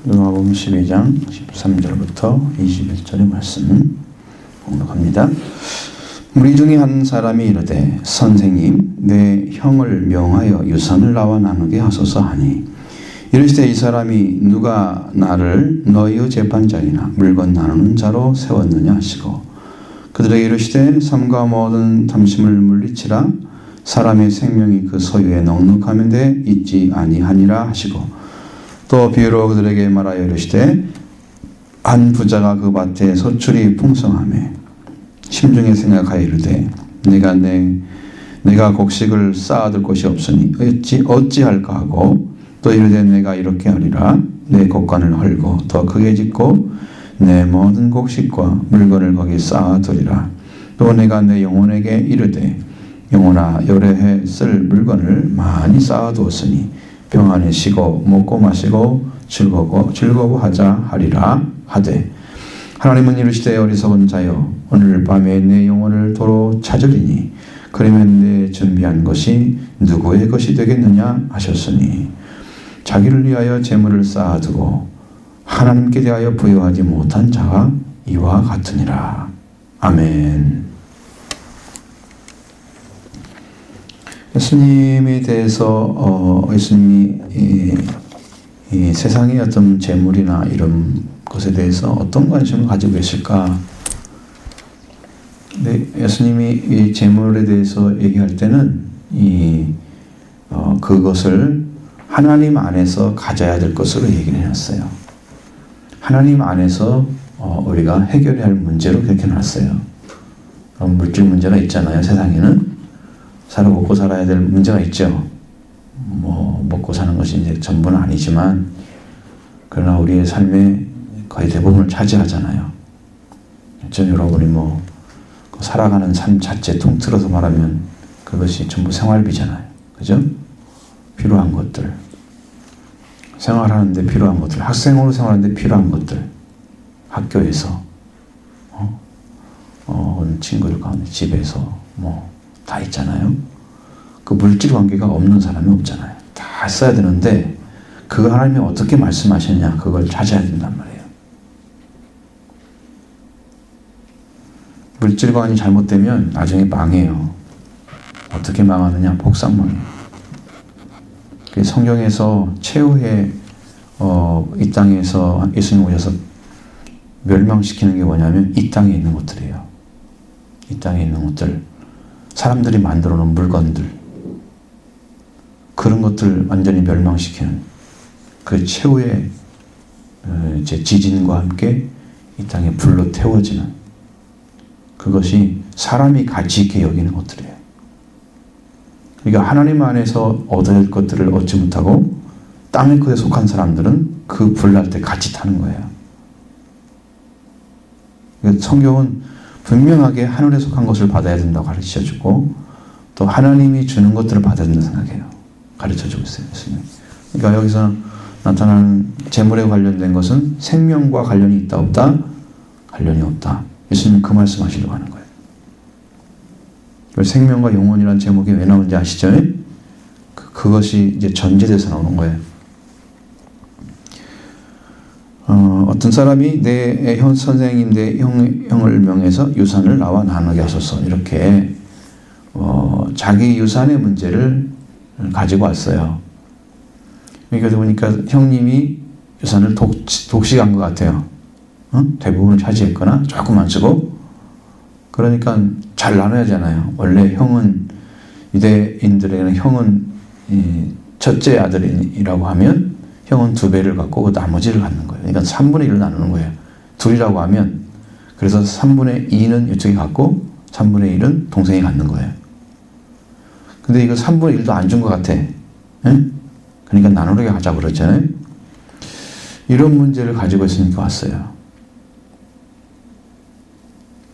누가복음 12장 13절부터 21절의 말씀 공독합니다. 무리 중에 한 사람이 이르되 선생님 내 형을 명하여 유산을 나와 나누게 하소서 하니 이르시되 이 사람이 누가 나를 너희의 재판장이나 물건 나누는 자로 세웠느냐 하시고 그들에게 이르시되 삼가 모든 탐심을 물리치라 사람의 생명이 그 소유에 넉넉하면 돼 있지 아니하니라 하시고 또 비유로 그들에게 말하여 이르시되 한 부자가 그 밭에 소출이 풍성하매 심중에 생각하여 이르되 내가 곡식을 쌓아둘 곳이 없으니 어찌할까 하고 또 이르되 내가 이렇게 하리라 내 곡간을 헐고 더 크게 짓고 내 모든 곡식과 물건을 거기 쌓아두리라. 또 내가 내 영혼에게 이르되 영혼아 요래해 쓸 물건을 많이 쌓아두었으니 평안히 쉬고 먹고 마시고 즐거워하자 하리라 하되 하나님은 이르시되 어리석은 자여 오늘 밤에 내 영혼을 도로 찾으리니 그러면 내 준비한 것이 누구의 것이 되겠느냐 하셨으니 자기를 위하여 재물을 쌓아두고 하나님께 대하여 부여하지 못한 자가 이와 같으니라. 아멘. 예수님에 대해서 예수님이 이 세상의 어떤 재물이나 이런 것에 대해서 어떤 관심을 가지고 계실까? 근데 예수님이 이 재물에 대해서 얘기할 때는 그것을 하나님 안에서 가져야 될 것으로 얘기를 해놨어요. 하나님 안에서 우리가 해결해야 할 문제로 그렇게 놨어요. 물질 문제가 있잖아요. 세상에는 먹고 살아야 될 문제가 있죠. 먹고 사는 것이 이제 전부는 아니지만 그러나 우리의 삶의 거의 대부분을 차지하잖아요. 그렇죠? 여러분이 살아가는 삶 자체 통틀어서 말하면 그것이 전부 생활비잖아요. 그죠? 필요한 것들. 생활하는데 필요한 것들. 학생으로 생활하는데 필요한 것들. 학교에서, 친구들 가운데, 집에서, 다 있잖아요. 그 물질 관계가 없는 사람이 없잖아요. 다 써야 되는데, 그거 하나님이 어떻게 말씀하셨냐, 그걸 찾아야 된단 말이에요. 물질관이 잘못되면 나중에 망해요. 어떻게 망하느냐, 복상망해요. 성경에서 최후의 이 땅에서 예수님 오셔서 멸망시키는 게 뭐냐면 이 땅에 있는 것들이에요. 이 땅에 있는 것들, 사람들이 만들어 놓은 물건들, 그런 것들 완전히 멸망시키는 그 최후의 지진과 함께 이 땅에 불로 태워지는 그것이 사람이 가치 있게 여기는 것들이에요. 그러니까 하나님 안에서 얻어야 할 것들을 얻지 못하고 땅의 것에 속한 사람들은 그 불날 때 같이 타는 거예요. 그러니까 성경은 분명하게 하늘에 속한 것을 받아야 된다고 가르쳐주고 또 하나님이 주는 것들을 받아야 된다고 생각해요. 가르쳐주고 있어요. 그러니까 여기서 나타나는 재물에 관련된 것은 생명과 관련이 있다 없다? 관련이 없다. 예수님 그 말씀하시려고 하는 거예요. 생명과 영혼이라는 제목이 왜 나오는지 아시죠? 그것이 이제 전제돼서 나오는 거예요. 어떤 사람이 내 선생님 내 형을 명해서 유산을 나와 나누게 하소서 이렇게 자기 유산의 문제를 가지고 왔어요. 그러니까 보니까 형님이 유산을 독식한 것 같아요. 대부분을 차지했거나 조금만 쓰고 그러니까 잘 나눠야 하잖아요. 원래 형은 유대인들에게는 형은 첫째 아들이라고 하면 형은 2배를 갖고 나머지를 갖는 거예요. 그러니까 3분의 1을 나누는 거예요. 둘이라고 하면 그래서 3분의 2는 이쪽이 갖고 3분의 1은 동생이 갖는 거예요. 근데 이거 3분의 1도 안 준 것 같아. 응? 그러니까 나누게 하자고 그랬잖아요. 이런 문제를 가지고 있으니까 왔어요.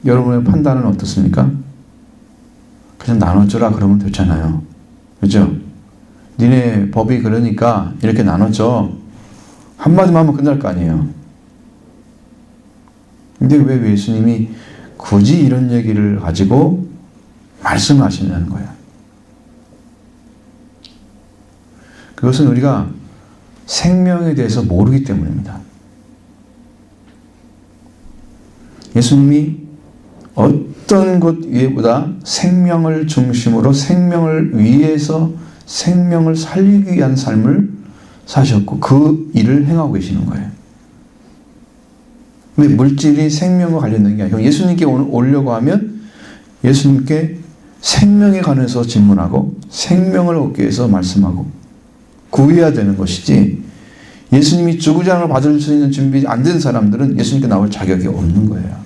여러분의 판단은 어떻습니까? 그냥 나눠주라 그러면 됐잖아요. 그죠? 니네 법이 그러니까 이렇게 나눠줘. 한마디만 하면 끝날 거 아니에요. 근데 왜 예수님이 굳이 이런 얘기를 가지고 말씀하시냐는 거예요. 그것은 우리가 생명에 대해서 모르기 때문입니다. 예수님이 어떤 것 위에보다 생명을 중심으로 생명을 위해서 생명을 살리기 위한 삶을 사셨고 그 일을 행하고 계시는 거예요. 근데 물질이 생명과 관련된 게 아니고 예수님께 오려고 하면 예수님께 생명에 관해서 질문하고 생명을 얻기 위해서 말씀하고 구해야 되는 것이지 예수님이 주구장을 받을 수 있는 준비 안 된 사람들은 예수님께 나올 자격이 없는 거예요.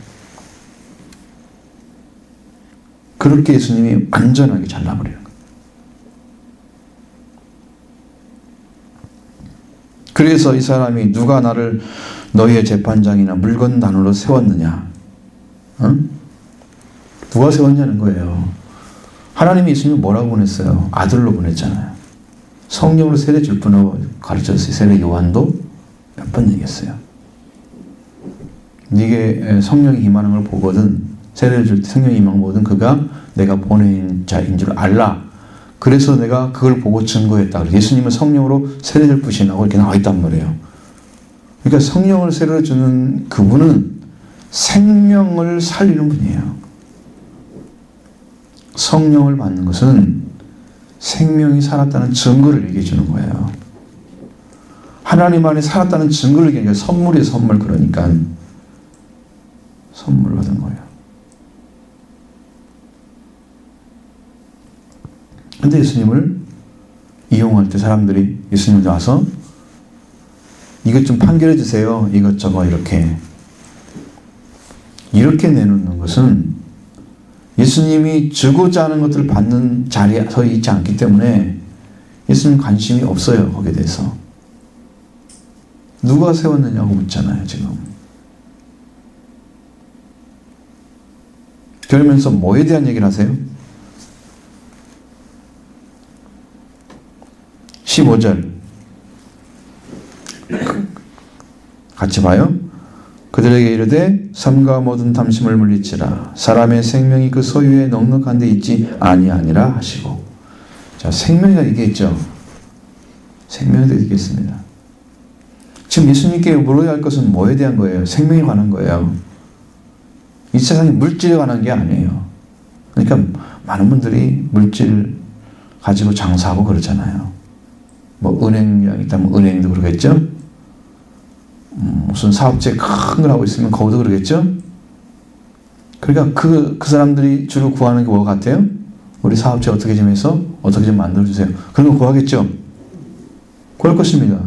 그렇게 예수님이 완전하게 잘라버리는 거예요. 그래서 이 사람이 누가 나를 너희의 재판장이나 물건단으로 세웠느냐? 누가 세웠냐는 거예요. 하나님이 예수님을 뭐라고 보냈어요? 아들로 보냈잖아요. 성령으로 세례 줄 분으로 가르쳤어요. 세례 요한도 몇 번 얘기했어요. 네게 성령이 임하는 걸 보거든, 세례를 줄 때 성령이 임하는 걸 보거든 그가 내가 보낸 자인 줄 알라. 그래서 내가 그걸 보고 증거했다. 예수님은 성령으로 세례를 부신하고 이렇게 나와 있단 말이에요. 그러니까 성령을 세례를 주는 그분은 생명을 살리는 분이에요. 성령을 받는 것은 생명이 살았다는 증거를 얘기해 주는 거예요. 하나님 안에 살았다는 증거를 얘기하는 거예요. 선물이에요, 선물. 그러니까 선물 받은 거예요. 근데 예수님을 이용할 때 사람들이 예수님을 와서 이것 좀 판결해 주세요. 이것저것 이렇게 내놓는 것은 예수님이 주고자 하는 것들을 받는 자리에 서 있지 않기 때문에 예수님 관심이 없어요. 거기에 대해서. 누가 세웠느냐고 묻잖아요. 지금. 그러면서 뭐에 대한 얘기를 하세요? 15절 같이 봐요. 그들에게 이르되 삼가 모든 탐심을 물리치라. 사람의 생명이 그 소유에 넉넉한 데 있지 아니하니라 하시고. 자, 생명이라 얘기했죠. 생명에 대해 얘기했습니다. 지금 예수님께 물어야 할 것은 뭐에 대한 거예요? 생명에 관한 거예요. 이 세상이 물질에 관한 게 아니에요. 그러니까 많은 분들이 물질 가지고 장사하고 그러잖아요. 뭐 은행이 있다면 은행도 그러겠죠. 무슨 사업체 큰 걸 하고 있으면 거기도 그러겠죠. 그러니까 그 사람들이 주로 구하는 게 뭐 같아요? 우리 사업체 어떻게 좀 해서 어떻게 좀 만들어주세요. 그런 거 구하겠죠. 구할 것입니다.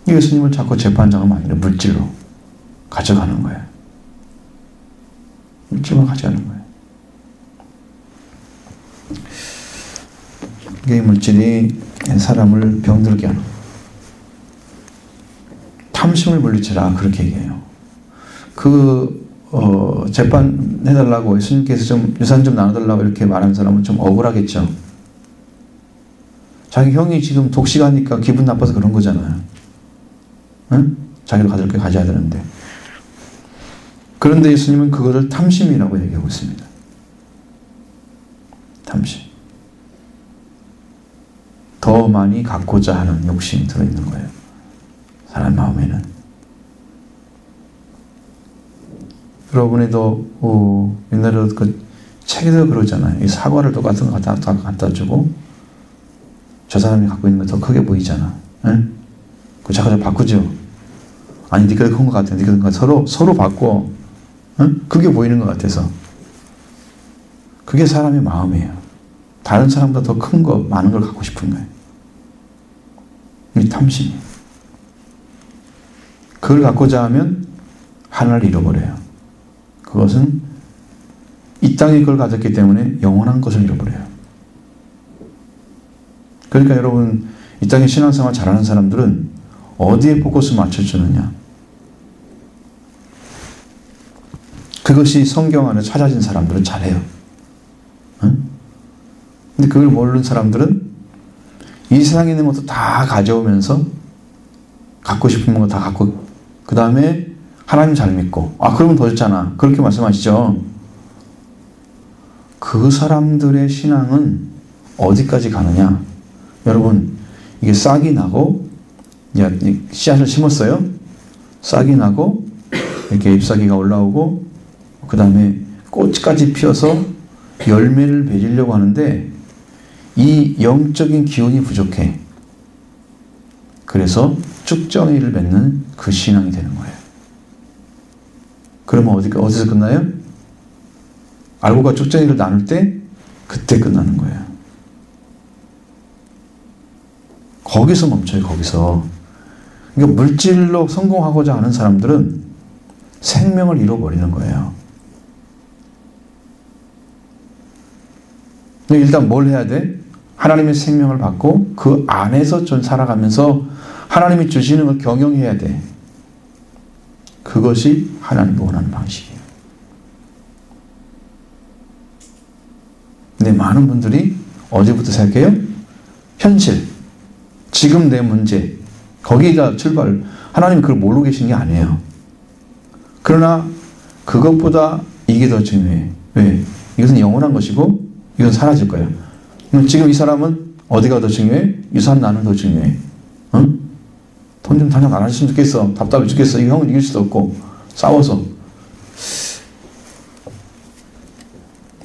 예수님을 자꾸 재판장을 만들어 물질로 가져가는 거예요. 물질만 가져가는 거예요. 이게 물질이 사람을 병들게 하는 거예요. 탐심을 물리치라 그렇게 얘기해요. 재판해달라고 예수님께서 좀 유산 좀 나눠달라고 이렇게 말하는 사람은 좀 억울하겠죠. 자기 형이 지금 독식하니까 기분 나빠서 그런 거잖아요. 응? 자기도 가질 게 가져야 되는데. 그런데 예수님은 그거를 탐심이라고 얘기하고 있습니다. 탐심. 더 많이 갖고자 하는 욕심이 들어있는 거예요. 사람 마음에는. 여러분에도 옛날에 그 책에서 그러잖아요. 이 사과를 똑같은 거 갖다 주고 저 사람이 갖고 있는 거 더 크게 보이잖아. 응? 그 잠깐 바꾸죠. 아니 네가 더 큰 것 같아. 네가 더 큰 것 같아. 서로 바꿔. 응? 그게 보이는 것 같아서. 그게 사람의 마음이에요. 다른 사람보다 더 큰 거, 많은 걸 갖고 싶은 거예요. 이 탐심이에요. 그걸 갖고자 하면 하나를 잃어버려요. 그것은 이 땅에 그걸 가졌기 때문에 영원한 것을 잃어버려요. 그러니까 여러분, 이 땅에 신앙생활 잘하는 사람들은 어디에 포커스 맞춰주느냐. 그것이 성경 안에 찾아진 사람들은 잘해요. 응? 근데 그걸 모르는 사람들은 이 세상에 있는 것도 다 가져오면서 갖고 싶은 거 다 갖고 그 다음에 하나님 잘 믿고 그러면 더 좋잖아. 그렇게 말씀하시죠. 그 사람들의 신앙은 어디까지 가느냐. 여러분 이게 싹이 나고 씨앗을 심었어요. 싹이 나고 이렇게 잎사귀가 올라오고 그 다음에 꽃까지 피어서 열매를 맺으려고 하는데 이 영적인 기운이 부족해. 그래서 쭉정이를 맺는 그 신앙이 되는 거예요. 그러면 어디서 끝나요? 알고가 쭉정이를 나눌 때 그때 끝나는 거예요. 거기서 멈춰요. 거기서. 그러니까 물질로 성공하고자 하는 사람들은 생명을 잃어버리는 거예요. 일단 뭘 해야 돼? 하나님의 생명을 받고 그 안에서 좀 살아가면서 하나님이 주시는 걸 경영해야 돼. 그것이 하나님이 원하는 방식이에요. 근데 많은 분들이 어제부터 생각해요? 현실, 지금 내 문제, 거기가 출발. 하나님이 그걸 모르고 계신 게 아니에요. 그러나 그것보다 이게 더 중요해. 왜? 이것은 영원한 것이고 이건 사라질 거야. 지금 이 사람은 어디가 더 중요해? 유산 나는 더 중요해. 응? 돈 좀 당장 안 하셨으면 좋겠어. 답답해 죽겠어. 이 형은 이길 수도 없고 싸워서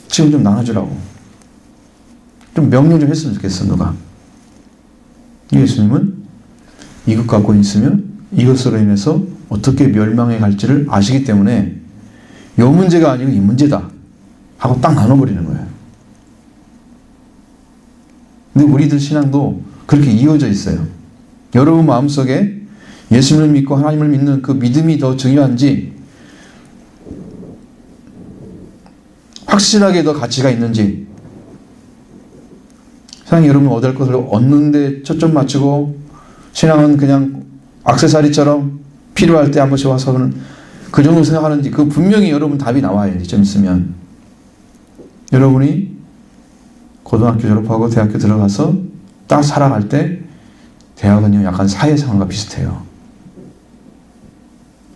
지금 좀 나눠주라고. 좀 명령 좀 했으면 좋겠어. 누가. 예수님은 이것 갖고 있으면 이것으로 인해서 어떻게 멸망해 갈지를 아시기 때문에 이 문제가 아니고 이 문제다 하고 딱 나눠버리는 거예요. 근데 우리들 신앙도 그렇게 이어져 있어요. 여러분 마음속에 예수님을 믿고 하나님을 믿는 그 믿음이 더 중요한지, 확실하게 더 가치가 있는지, 세상에 여러분 얻을 것을 얻는데 초점 맞추고 신앙은 그냥 액세서리처럼 필요할 때 한 번씩 와서는 그 정도 생각하는지, 그 분명히 여러분 답이 나와요. 좀 있으면. 여러분이 고등학교 졸업하고 대학교 들어가서 딱 살아갈 때 대학은요 약간 사회생활과 비슷해요.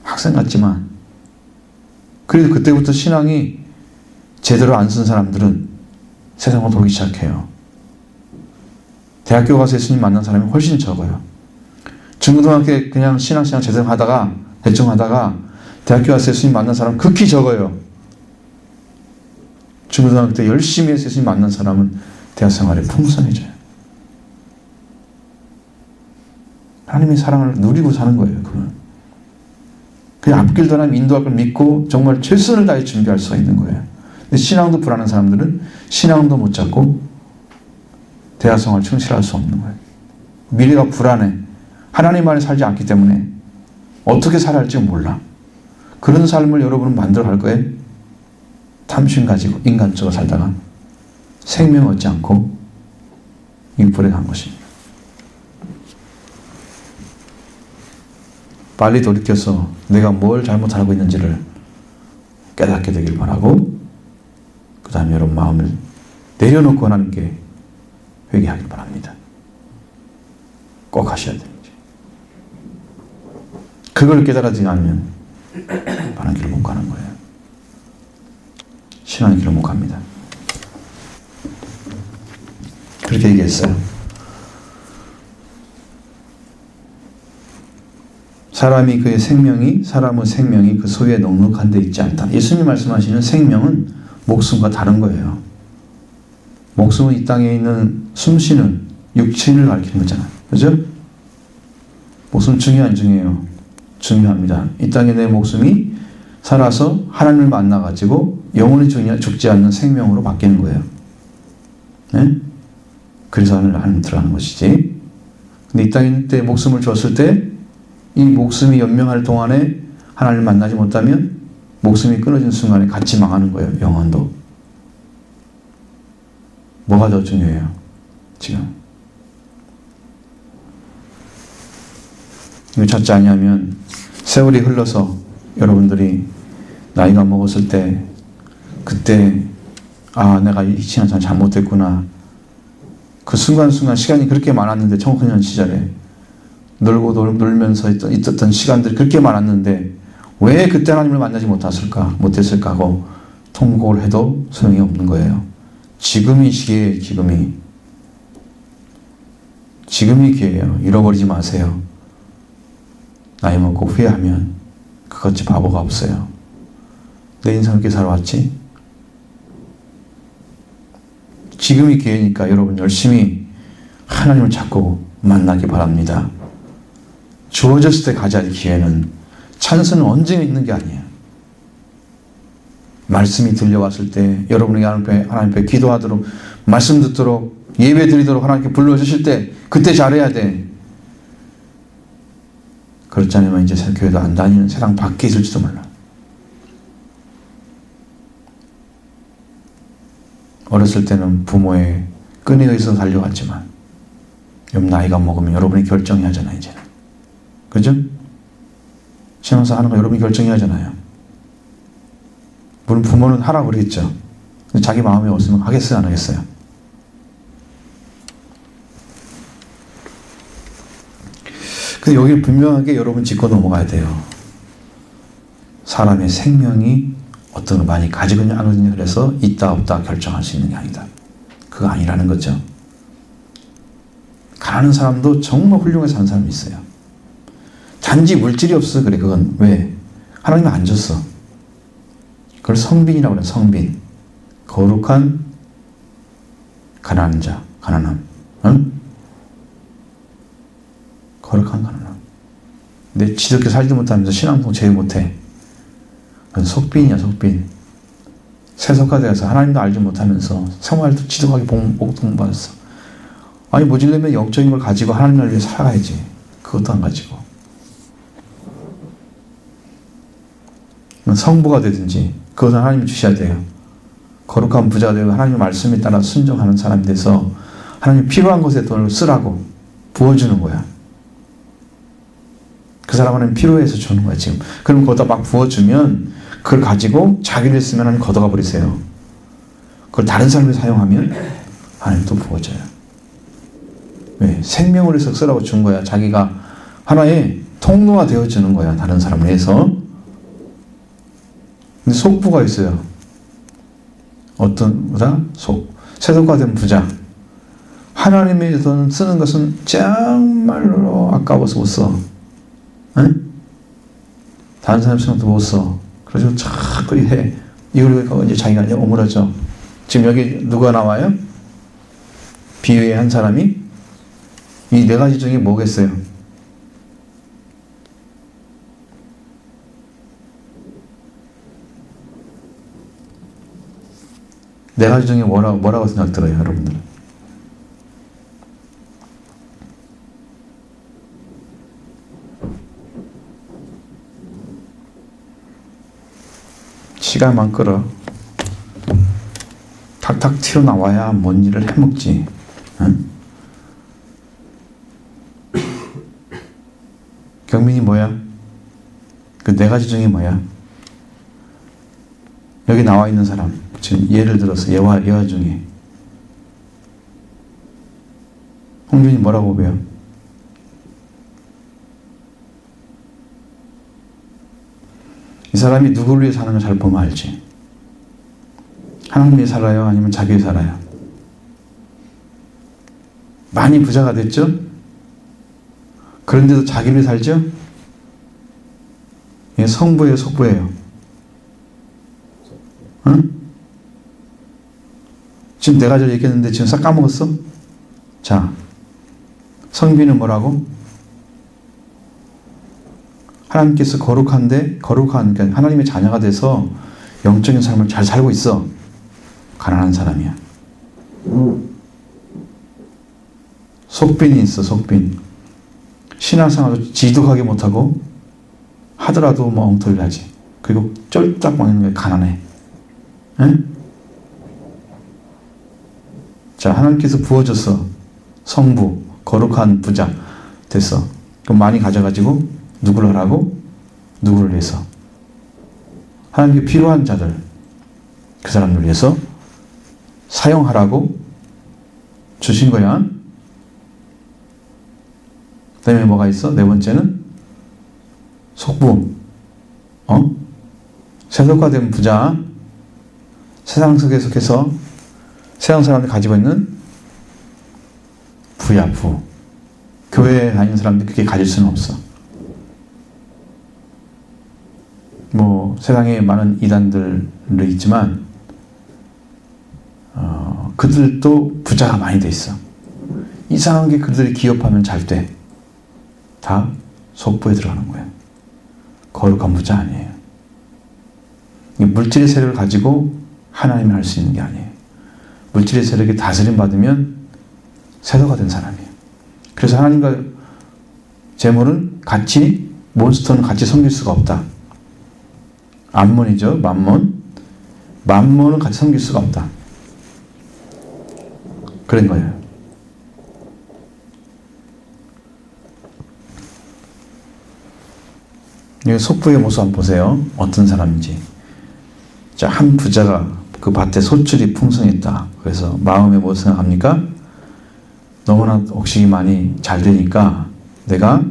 학생 같지만 그래도 그때부터 신앙이 제대로 안 쓴 사람들은 세상으로 돌기 시작해요. 대학교 가서 예수님 만난 사람이 훨씬 적어요. 중고등학교 그냥 신앙생활 제대로 하다가 대충 하다가 대학교 가서 예수님 만난 사람 극히 적어요. 중고등학교 때 열심히 해서 예수님 만난 사람은 대학생활에 풍성해져요. 하나님의 사랑을 누리고 사는 거예요. 그건 그냥 앞길 하나님 인도할 걸 믿고 정말 최선을 다해 준비할 수가 있는 거예요. 근데 신앙도 불안한 사람들은 신앙도 못 잡고 대학생활 충실할 수 없는 거예요. 미래가 불안해. 하나님 안에 살지 않기 때문에 어떻게 살아야 할지 몰라. 그런 삶을 여러분은 만들어 갈 거예요. 탐심 가지고 인간적으로 살다가 생명 얻지 않고 인불에 간 것입니다. 빨리 돌이켜서 내가 뭘 잘못하고 있는지를 깨닫게 되길 바라고, 그 다음에 여러분 마음을 내려놓고 하나님께 회개하길 바랍니다. 꼭 하셔야 됩니다. 그걸 깨달아지지 않으면 바른 길을 못 가는 거예요. 신앙의 길을 못 갑니다. 그렇게 얘기했어요. 사람의 생명이 그 소유에 넉넉한 데 있지 않다. 예수님 말씀하시는 생명은 목숨과 다른 거예요. 목숨은 이 땅에 있는 숨쉬는 육신을 가리키는 거잖아요. 그죠? 목숨 중요한 중요해요. 중요합니다. 이 땅에 내 목숨이 살아서 하나님을 만나가지고 영원히 죽지 않는 생명으로 바뀌는 거예요. 네? 그래서 하나님 들어가는 것이지. 근데 이 땅에 때 목숨을 줬을 때 이 목숨이 연명할 동안에 하나님을 만나지 못하면 목숨이 끊어진 순간에 같이 망하는 거예요. 영혼도. 뭐가 더 중요해요? 지금. 이거 찾지 않냐면 세월이 흘러서 여러분들이 나이가 먹었을 때 그때 내가 이 신앙 참 잘못했구나. 그 순간순간 시간이 그렇게 많았는데 청소년 시절에 놀고 놀면서 있었던 시간들이 그렇게 많았는데 왜 그때 하나님을 만나지 못했을까 하고 통곡을 해도 소용이 없는 거예요. 지금이 기회예요. 지금이 기회예요. 잃어버리지 마세요. 나이 먹고 후회하면 그것이 바보가 없어요. 내 인생 어떻게 살아왔지? 지금이 기회니까 여러분 열심히 하나님을 찾고 만나기 바랍니다. 주어졌을 때 가져야 할 기회는, 찬스는 언제 있는 게 아니에요. 말씀이 들려왔을 때, 여러분이 하나님 앞에 기도하도록, 말씀 듣도록, 예배 드리도록 하나님께 불러주실 때, 그때 잘해야 돼. 그렇지 않으면 이제 교회도 안 다니는 세상 밖에 있을지도 몰라. 어렸을 때는 부모의 끈에 의해서 달려왔지만, 나이가 먹으면 여러분이 결정해야 하잖아요, 이제는. 그죠? 신앙생활 하는 거 여러분이 결정해야 하잖아요. 물론 부모는 하라고 그러겠죠. 근데 자기 마음에 없으면 하겠어요, 안 하겠어요? 근데 여기 분명하게 여러분 짚고 넘어가야 돼요. 사람의 생명이 어떤 걸 많이 가지고 있냐 안 가지고 있냐 그래서 있다 없다 결정할 수 있는 게 아니다. 그거 아니라는 거죠. 가난한 사람도 정말 훌륭하게 사는 사람이 있어요. 단지 물질이 없어 그래. 그건 왜? 하나님이 안 줬어. 그걸 성빈이라고 그래. 성빈. 거룩한 가난한 자. 가난함. 응? 거룩한 가난함. 근데 지독게 살지도 못하면서 신앙도 제일 못해. 그건 속빈이야. 속빈. 세속화되어서 하나님도 알지 못하면서 생활도 지독하게 복동받았어. 아니 모질려면 영적인 걸 가지고 하나님을 위해 살아야지. 그것도 안 가지고. 성부가 되든지 그것은 하나님이 주셔야 돼요. 거룩한 부자가 되고 하나님의 말씀에 따라 순종하는 사람이 돼서 하나님이 필요한 것에 돈을 쓰라고 부어주는 거야. 그 사람은 필요해서 주는 거야 지금. 그럼 거기다 막 부어주면 그걸 가지고 자기를 쓰면 하나님 걷어가 버리세요. 그걸 다른 사람이 사용하면 하나님 또 부어줘요. 왜? 생명을 위해서 쓰라고 준 거야. 자기가 하나의 통로가 되어주는 거야. 다른 사람을 위해서. 근데 속부가 있어요. 어떤 거다? 세속화된 부자. 하나님의 돈 쓰는 것은 정말로 아까워서 못 써. 응? 다른 사람 쓰는 것도 못 써. 그래서 자꾸 해. 이걸 이제 자기가 이제 오므라져. 지금 여기 누가 나와요? 비유의 한 사람이 이 네 가지 중에 뭐겠어요? 네 가지 중에 뭐라고 생각 들어요, 여러분들? 시간만 끌어. 탁탁 튀어나와야 뭔 일을 해먹지. 응? 경민이 뭐야? 그 네 가지 중에 뭐야? 여기 나와 있는 사람. 지금 예를 들어서 예화 중에 홍준이 뭐라고 배워? 이 사람이 누구를 위해 사는 걸 잘 보면 알지. 하나님 위해 살아요? 아니면 자기 위해 살아요? 많이 부자가 됐죠? 그런데도 자기를 위해 살죠? 예, 성부예요, 속부예요? 응? 지금 네 가지를 얘기했는데 지금 싹 까먹었어? 자, 성비는 뭐라고? 하나님께서 그러니까 하나님의 자녀가 돼서 영적인 삶을 잘 살고 있어. 가난한 사람이야. 속빈이 있어, 속빈. 신앙생활도 지독하게 못하고 하더라도 뭐 엉터리를 하지. 그리고 쫄딱 먹는 게 가난해. 응? 자, 하나님께서 부어줘서 성부, 거룩한 부자 됐어. 그럼 많이 가져가지고 누구를 하라고? 누구를 위해서? 하나님께 필요한 자들, 그 사람들 위해서 사용하라고 주신 거야. 그 다음에 뭐가 있어? 네 번째는 속부. 세속화된 부자. 세상 속에 속해서 세상 사람들이 가지고 있는 부야, 부. 교회에 다니는 사람들이 그렇게 가질 수는 없어. 세상에 많은 이단들도 있지만 그들도 부자가 많이 돼 있어. 이상한 게 그들이 기업하면 잘 돼. 다 속부에 들어가는 거예요. 거룩한 부자 아니에요. 물질의 세력을 가지고 하나님을 할 수 있는 게 아니에요. 물질의 세력에 다스림 받으면 세도가 된 사람이에요. 그래서 하나님과 재물은 같이, 몬스터는 같이 섬길 수가 없다. 암몬이죠. 만몬. 만몬은 같이 섬길 수가 없다. 그런 거예요. 이 속부의 모습 한번 보세요. 어떤 사람인지. 자, 한 부자가 그 밭에 소출이 풍성했다. 그래서 마음에 뭐 생각합니까? 너무나 곡식이 많이 잘 되니까 내가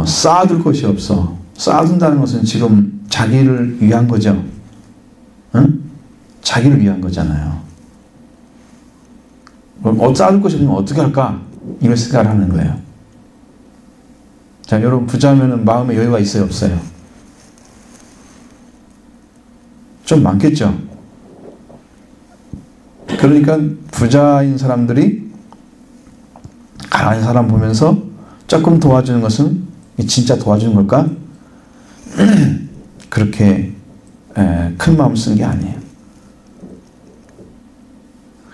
쌓아둘 것이 없어. 쌓아둔다는 것은 지금 자기를 위한 거죠. 응? 자기를 위한 거잖아요. 그럼 쌓아둘 것이 없으면 어떻게 할까? 이걸 생각을 하는 거예요. 자, 여러분 부자면은 마음에 여유가 있어요, 없어요? 좀 많겠죠? 그러니까 부자인 사람들이 가난한 사람 보면서 조금 도와주는 것은 진짜 도와주는 걸까? 그렇게 큰 마음 쓴 게 아니에요.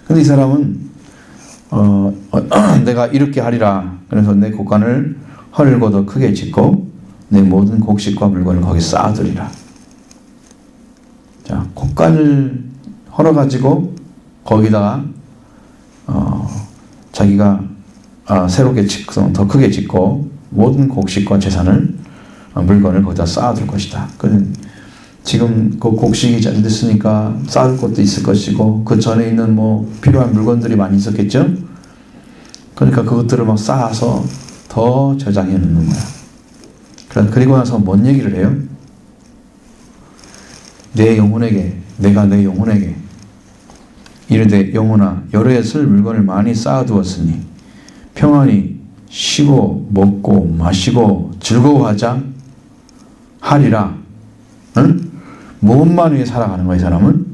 근데 이 사람은 내가 이렇게 하리라. 그래서 내 곡간을 헐고 더 크게 짓고 내 모든 곡식과 물건을 거기 쌓아두리라. 자, 곡간을 헐어가지고 거기다가 자기가 새롭게 짓고 더 크게 짓고 모든 곡식과 재산을 물건을 거기다 쌓아둘 것이다. 지금 그 곡식이 잘 됐으니까 쌓을 것도 있을 것이고 그 전에 있는 뭐 필요한 물건들이 많이 있었겠죠. 그러니까 그것들을 막 쌓아서 더 저장해 놓는 거야. 그리고 나서 뭔 얘기를 해요? 내 영혼에게, 내가 내 영혼에게 이르되 영혼아 여러 해 쓸 물건을 많이 쌓아두었으니 평안히 쉬고 먹고 마시고 즐거워하자 하리라. 응? 무엇만 위해 살아가는 거야, 이 사람은?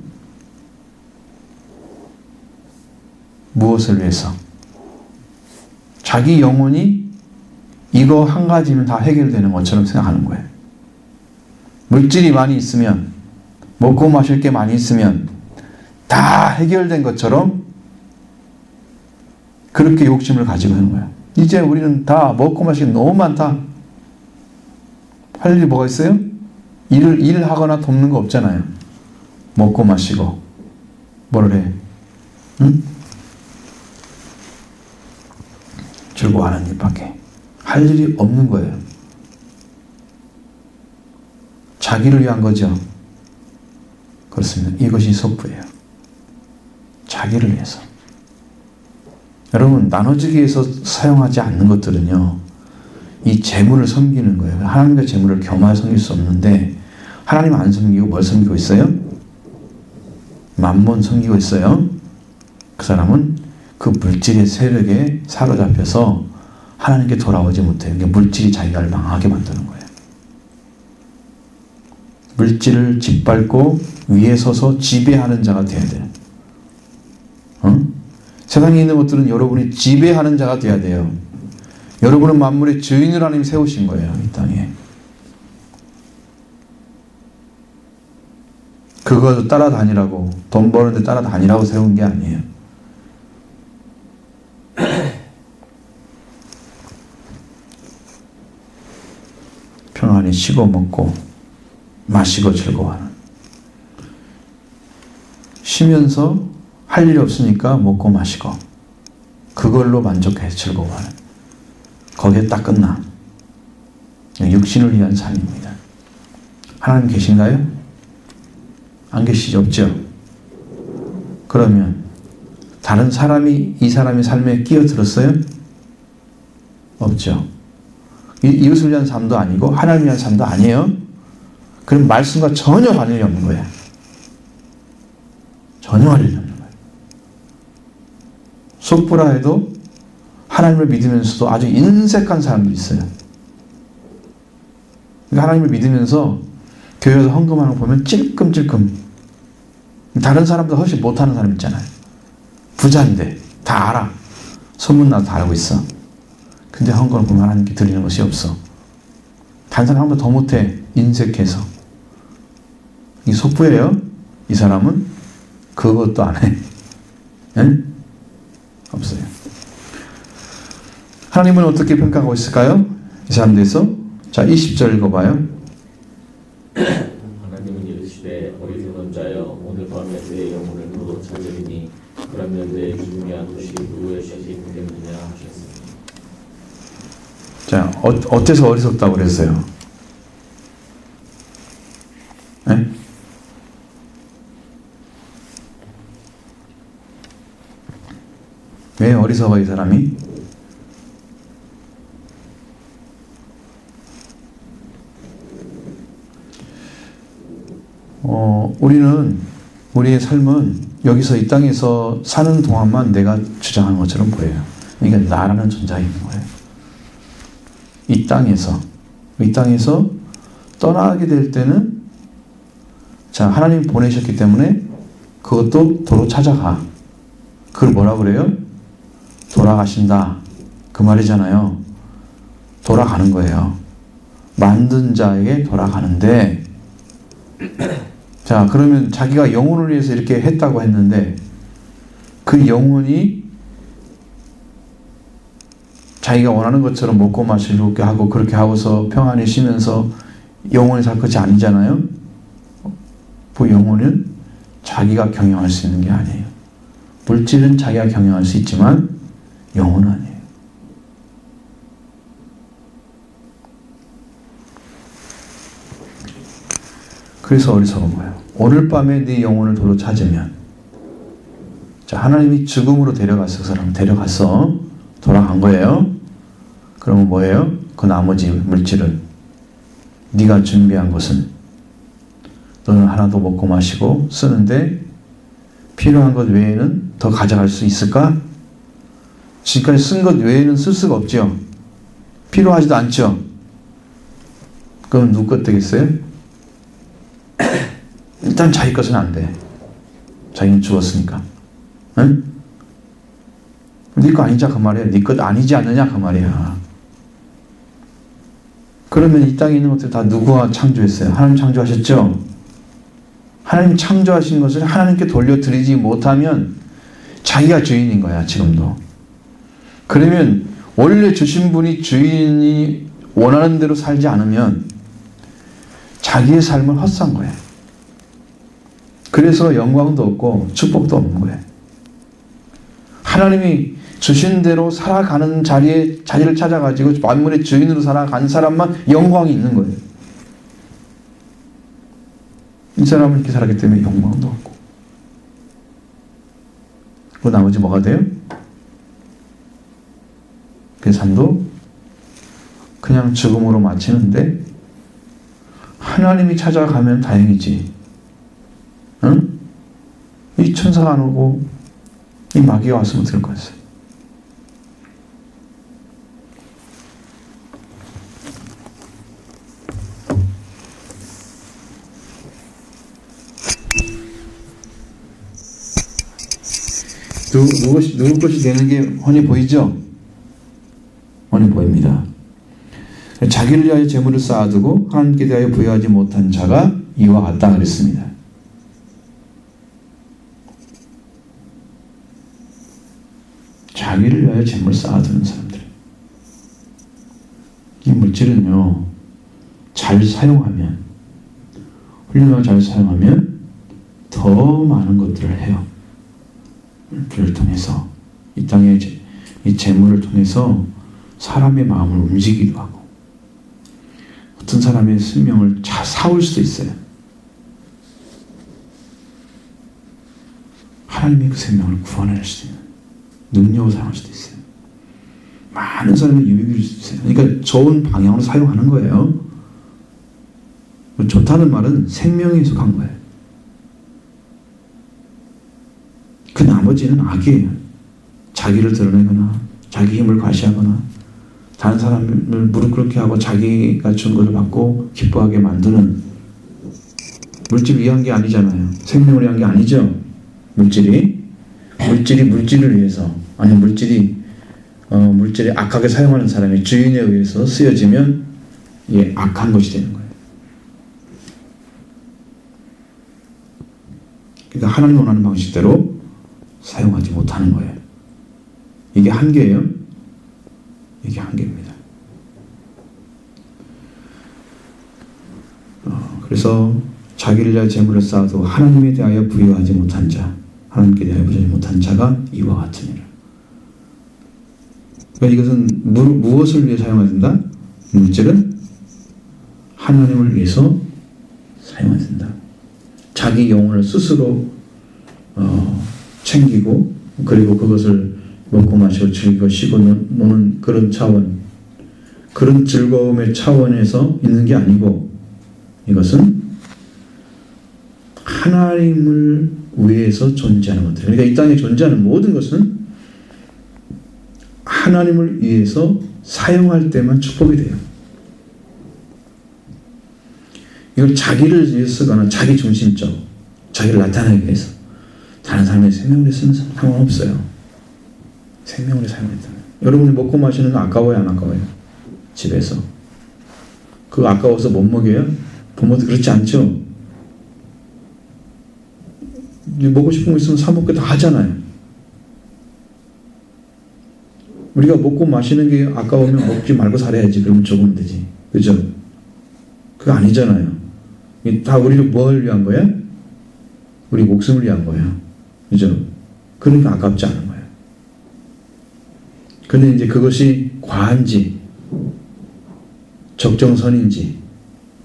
무엇을 위해서? 자기 영혼이 이거 한 가지면 다 해결되는 것처럼 생각하는 거예요. 물질이 많이 있으면, 먹고 마실 게 많이 있으면 다 해결된 것처럼 그렇게 욕심을 가지고 있는 거예요. 이제 우리는 다 먹고 마실 게 너무 많다. 할 일이 뭐가 있어요? 일을 하거나 돕는 거 없잖아요. 먹고 마시고 뭐를 해? 응? 즐거워하는 일밖에 할 일이 없는 거예요. 자기를 위한 거죠. 그렇습니다. 이것이 속부예요. 자기를 위해서. 여러분 나눠주기 위해서 사용하지 않는 것들은요. 이 재물을 섬기는 거예요. 하나님과 재물을 겸하여 섬길 수 없는데 하나님 안 섬기고 뭘 섬기고 있어요? 만몬 섬기고 있어요. 그 사람은 그 물질의 세력에 사로잡혀서 하나님께 돌아오지 못해요. 물질이 자기를 망하게 만드는 거예요. 물질을 짓밟고 위에 서서 지배하는 자가 돼야 돼요. 세상에 있는 것들은 여러분이 지배하는 자가 돼야 돼요. 여러분은 만물의 주인을 하나님 세우신 거예요. 이 땅에. 그거 따라다니라고 돈 버는데 따라다니라고 세운 게 아니에요. 평안히 쉬고 먹고 마시고 즐거워하는. 쉬면서 할 일이 없으니까 먹고 마시고 그걸로 만족해 즐거워하는. 거기에 딱 끝나. 육신을 위한 삶입니다. 하나님 계신가요? 안 계시죠? 없죠? 그러면 다른 사람이 이 사람의 삶에 끼어들었어요? 없죠. 이웃을 위한 삶도 아니고 하나님을 위한 삶도 아니에요. 그럼 말씀과 전혀 관련이 없는 거예요. 전혀 관련이 없는 거예요. 속부라 해도 하나님을 믿으면서도 아주 인색한 사람들이 있어요. 그러니까 하나님을 믿으면서 교회에서 헌금하는 거 보면 찔끔찔끔. 다른 사람보다 훨씬 못하는 사람 있잖아요. 부자인데 다 알아. 소문나도 다 알고 있어. 근데 헌금을 보면 하나님께 드리는 것이 없어. 다른 사람보다 더 못해. 인색해서. 이 속부예요. 이 사람은 그것도 안 해. 응? 없어요. 하나님은 어떻게 평가하고 있을까요? 이 사람 대해서. 자, 20절 읽어봐요. 하나님은 이르시되 어리석은 자여 오늘 밤에 내 영혼을 너로 찾으리니 그러면 내 기중한 것이 누구의 것이 되겠느냐 하셨습니다. 자, 어째서 어리석다고 그랬어요? 네? 왜 어리석어 이 사람이? 우리는 우리의 삶은 여기서 이 땅에서 사는 동안만 내가 주장하는 것처럼 보여요. 그러니까 나라는 존재가 있는 거예요. 이 땅에서 떠나게 될 때는 자, 하나님 보내셨기 때문에 그것도 도로 찾아가. 그걸 뭐라 그래요? 돌아가신다. 그 말이잖아요. 돌아가는 거예요. 만든 자에게 돌아가는데 자, 그러면 자기가 영혼을 위해서 이렇게 했다고 했는데 그 영혼이 자기가 원하는 것처럼 먹고 마시고 하고 그렇게 하고서 평안히 쉬면서 영혼이 살 것이 아니잖아요. 그 영혼은 자기가 경영할 수 있는 게 아니에요. 물질은 자기가 경영할 수 있지만 영혼은 아니에요. 그래서 어리석은 거예요. 오늘 밤에 네 영혼을 도로 찾으면 자, 하나님이 죽음으로 데려갔어. 그 사람 데려갔어. 돌아간 거예요. 그러면 뭐예요? 그 나머지 물질은 네가 준비한 것은 너는 하나도 먹고 마시고 쓰는데 필요한 것 외에는 더 가져갈 수 있을까? 지금까지 쓴 것 외에는 쓸 수가 없죠. 필요하지도 않죠. 그럼 누구 것 되겠어요? 일단 자기 것은 안 돼. 자기는 죽었으니까. 응? 네 거 아니자 그 말이야. 네 것 아니지 않느냐 그 말이야. 그러면 이 땅에 있는 것들 다 누구가 창조했어요? 하나님 창조하셨죠? 하나님 창조하신 것을 하나님께 돌려드리지 못하면 자기가 주인인 거야, 지금도. 그러면 원래 주신 분이 주인이 원하는 대로 살지 않으면 자기의 삶을 헛산 거예요. 그래서 영광도 없고 축복도 없는 거예요. 하나님이 주신 대로 살아가는 자리를 찾아가지고 만물의 주인으로 살아간 사람만 영광이 있는 거예요. 이 사람은 이렇게 살았기 때문에 영광도 없고. 그 나머지 뭐가 돼요? 그 삶도 그냥 죽음으로 마치는데 하나님이 찾아가면 다행이지. 응? 이 천사가 안 오고 이 마귀가 왔으면 어떡할 거였어요? 누구 것이 되는 게 훤히 보이죠? 훤히 보입니다. 자기를 위하여 재물을 쌓아두고 하나님께 대하여 부여하지 못한 자가 이와 같다 그랬습니다. 자기를 위하여 재물을 쌓아두는 사람들. 이 물질은요, 잘 사용하면, 훌륭하게 잘 사용하면 더 많은 것들을 해요. 물질을 통해서 이 땅의 이 재물을 통해서 사람의 마음을 움직이기도 하고 어떤 사람의 생명을 사올 수도 있어요. 하나님이 그 생명을 구원할 수도 있는 능력을 사용할 수도 있어요. 많은 사람의 유익을 줄 수 있어요. 그러니까 좋은 방향으로 사용하는 거예요. 좋다는 말은 생명에 속한 거예요. 그 나머지는 악이에요. 자기를 드러내거나 자기 힘을 과시하거나 다른 사람을 무릎 꿇게 하고 자기가 준 것을 받고 기뻐하게 만드는 물질을 위한 게 아니잖아요. 생명을 위한 게 아니죠. 물질이 물질을 위해서, 아니 물질이 악하게 사용하는 사람이 주인에 의해서 쓰여지면 악한 것이 되는 거예요. 그러니까 하나님 원하는 방식대로 사용하지 못하는 거예요. 이게 한계예요. 이게 한계입니다. 그래서 자기를 위하여 재물을 쌓아도 하나님에 대하여 부여하지 못한 자, 하나님께 대하여 부여하지 못한 자가 이와 같으니라. 그러니까 이것은 무엇을 위해 사용해야 된다? 물질은 하나님을 위해서 사용해야 된다. 자기 영혼을 스스로 챙기고, 그리고 그것을 먹고 마시고 즐기고 쉬고 노는 그런 차원, 그런 즐거움의 차원에서 있는 게 아니고, 이것은 하나님을 위해서 존재하는 것들. 그러니까 이 땅에 존재하는 모든 것은 하나님을 위해서 사용할 때만 축복이 돼요. 이걸 자기를 위해서 쓰거나 자기 중심적, 자기를 나타내기 위해서 다른 사람의 생명을 쓰는 상관없어요. 생명을 사용했다. 여러분이 먹고 마시는 거 아까워요, 안 아까워요? 집에서 그거 아까워서 못 먹여요? 부모도 그렇지 않죠? 먹고 싶은 거 있으면 사 먹게 다 하잖아요. 우리가 먹고 마시는 게 아까우면 먹지 말고 살아야지. 그러면 적으면 되지. 그죠? 그거 아니잖아요. 다 우리를 뭘 위한 거야? 우리 목숨을 위한 거예요. 그죠? 그러니까 아깝지 않은 거예요. 근데 이제 그것이 과한지, 적정선인지,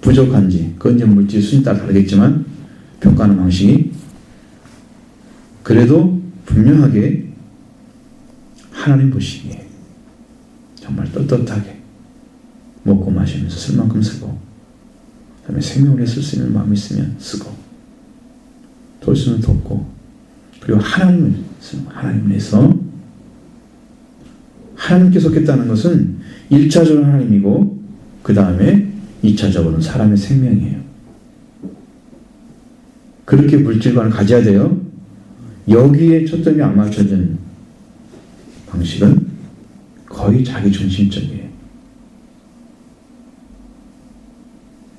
부족한지, 그건 이제 물질 수준에 따라 다르겠지만, 평가하는 방식이, 그래도 분명하게 하나님 보시기에 정말 떳떳하게 먹고 마시면서 쓸 만큼 쓰고, 그다음에 생명을 쓸 수 있는 마음이 있으면 쓰고, 돌 수는 돕고, 그리고 하나님을 위해서, 하나님께서 겠다는 것은 1차적으로 하나님이고, 그 다음에 2차적으로는 사람의 생명이에요. 그렇게 물질관을 가져야 돼요. 여기에 초점이 안 맞춰진 방식은 거의 자기 중심적이에요.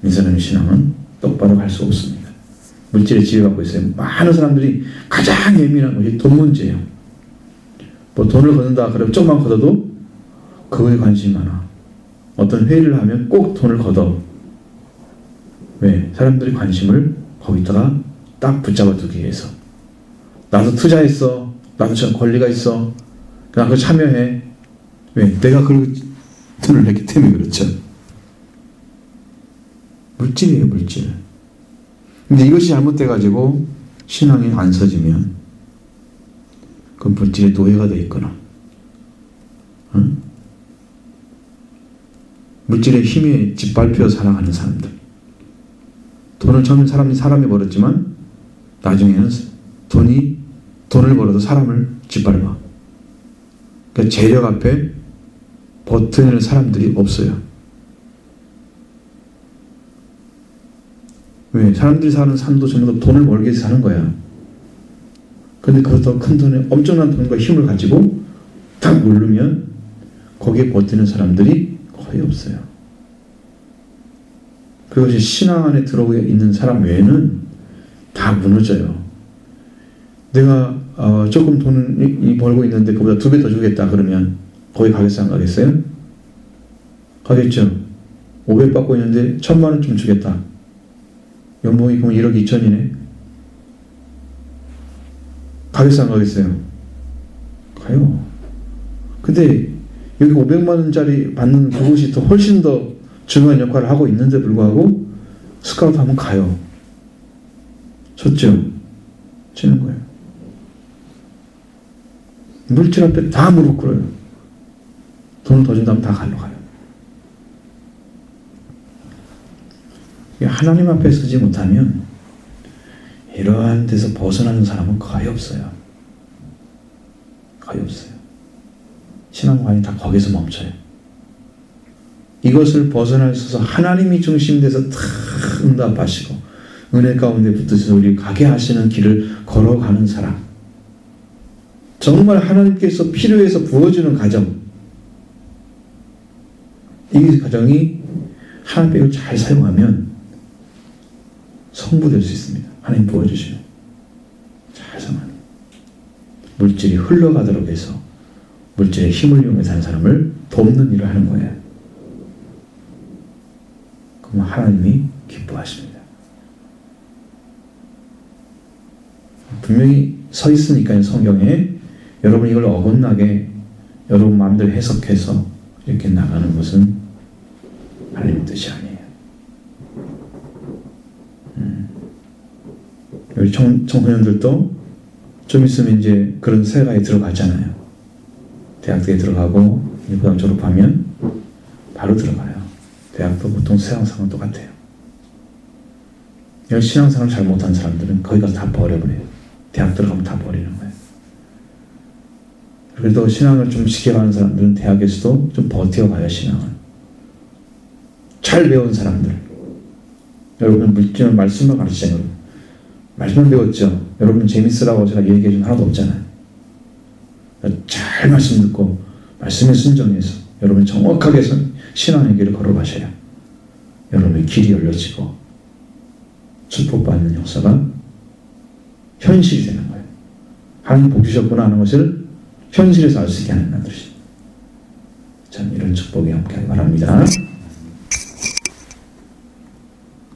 이 사람의 신앙은 똑바로 갈 수 없습니다. 물질에 지배받고 있어요. 많은 사람들이 가장 예민한 것이 돈 문제예요. 뭐 돈을 걷는다 그러면 조금만 걷어도 그거에 관심이 많아. 어떤 회의를 하면 꼭 돈을 걷어. 왜? 사람들이 관심을 거기다가 딱 붙잡아 두기 위해서. 나도 투자했어. 나도 저 권리가 있어. 나 그거 참여해. 왜? 내가 그걸 돈을 냈기 때문에 그렇죠. 물질이에요, 물질. 근데 이것이 잘못돼가지고 신앙이 안 서지면 그 물질의 노예가 돼 있거나, 응? 물질의 힘에 짓밟혀 살아가는 사람들. 돈을 처음에 사람이 벌었지만 나중에는 돈을 벌어도 사람을 짓밟아. 그러니까 재력 앞에 버티는 사람들이 없어요. 왜? 사람들이 사는 삶도 전부 다 돈을 벌기 위해서 사는 거야. 근데 그보다 큰 돈에 엄청난 돈과 힘을 가지고 딱 누르면 거기에 버티는 사람들이 거의 없어요. 그것이 신앙 안에 들어오고 있는 사람 외에는 다 무너져요. 내가 조금 돈을 벌고 있는데 그보다 2배 더 주겠다 그러면 거기 가겠어요, 안 가겠어요? 가겠죠. 500 받고 있는데 1000만 원 좀 주겠다. 연봉이 그럼 1억 2천이네. 가겠어요, 안 가겠어요? 가요. 근데 여기 500만 원짜리 받는 그곳이 더 훨씬 더 중요한 역할을 하고 있는데 불구하고 스카우트 하면 가요. 쳤죠? 치는 거예요. 물질 앞에 다 무릎 꿇어요. 돈을 더 준다면 다 갈러 가요. 하나님 앞에 서지 못하면 이러한 데서 벗어나는 사람은 거의 없어요. 거의 없어요. 신앙관이 다 거기서 멈춰요. 이것을 벗어날 수 있어서 하나님이 중심돼서 다 응답하시고 은혜 가운데 붙으셔서 우리 가게 하시는 길을 걸어가는 사람, 정말 하나님께서 필요해서 부어주는 가정, 이 가정이 하나님의 잘 사용하면 성부될 수 있습니다. 하나님 부어주시면 잘 사용하면 물질이 흘러가도록 해서 물질의 힘을 이용해서 하는 사람을 돕는 일을 하는 거예요. 그럼 하나님이 기뻐하십니다. 분명히 서 있으니까요, 성경에. 여러분 이걸 어긋나게 여러분 마음대로 해석해서 이렇게 나가는 것은 하나님의 뜻이 아니에요. 우리 청소년들도 좀 있으면 이제 그런 세가에 들어가잖아요. 대학교에 들어가고 고등학교 졸업하면 바로 들어가요. 대학도 보통 세상상은 똑같아요. 신앙생활을 잘 못한 사람들은 거기 가서 다 버려버려요. 대학 들어가면 다 버리는 거예요. 그래도 신앙을 좀 지켜가는 사람들은 대학에서도 좀 버텨가요. 신앙을 잘 배운 사람들, 여러분 물질은 말씀을 가르치잖아요. 말씀을 배웠죠. 여러분 재밌으라고 제가 얘기해 준 하나도 없잖아요. 잘 말씀 듣고 말씀에 순종해서 여러분 정확하게 신앙의 길을 걸어가셔야 여러분의 길이 열려지고 축복받는 역사가 현실이 되는 거예요. 하나님 복 주셨구나 하는 것을 현실에서 알 수 있게 하는 것이 참 이런 축복이 함께하기 바랍니다.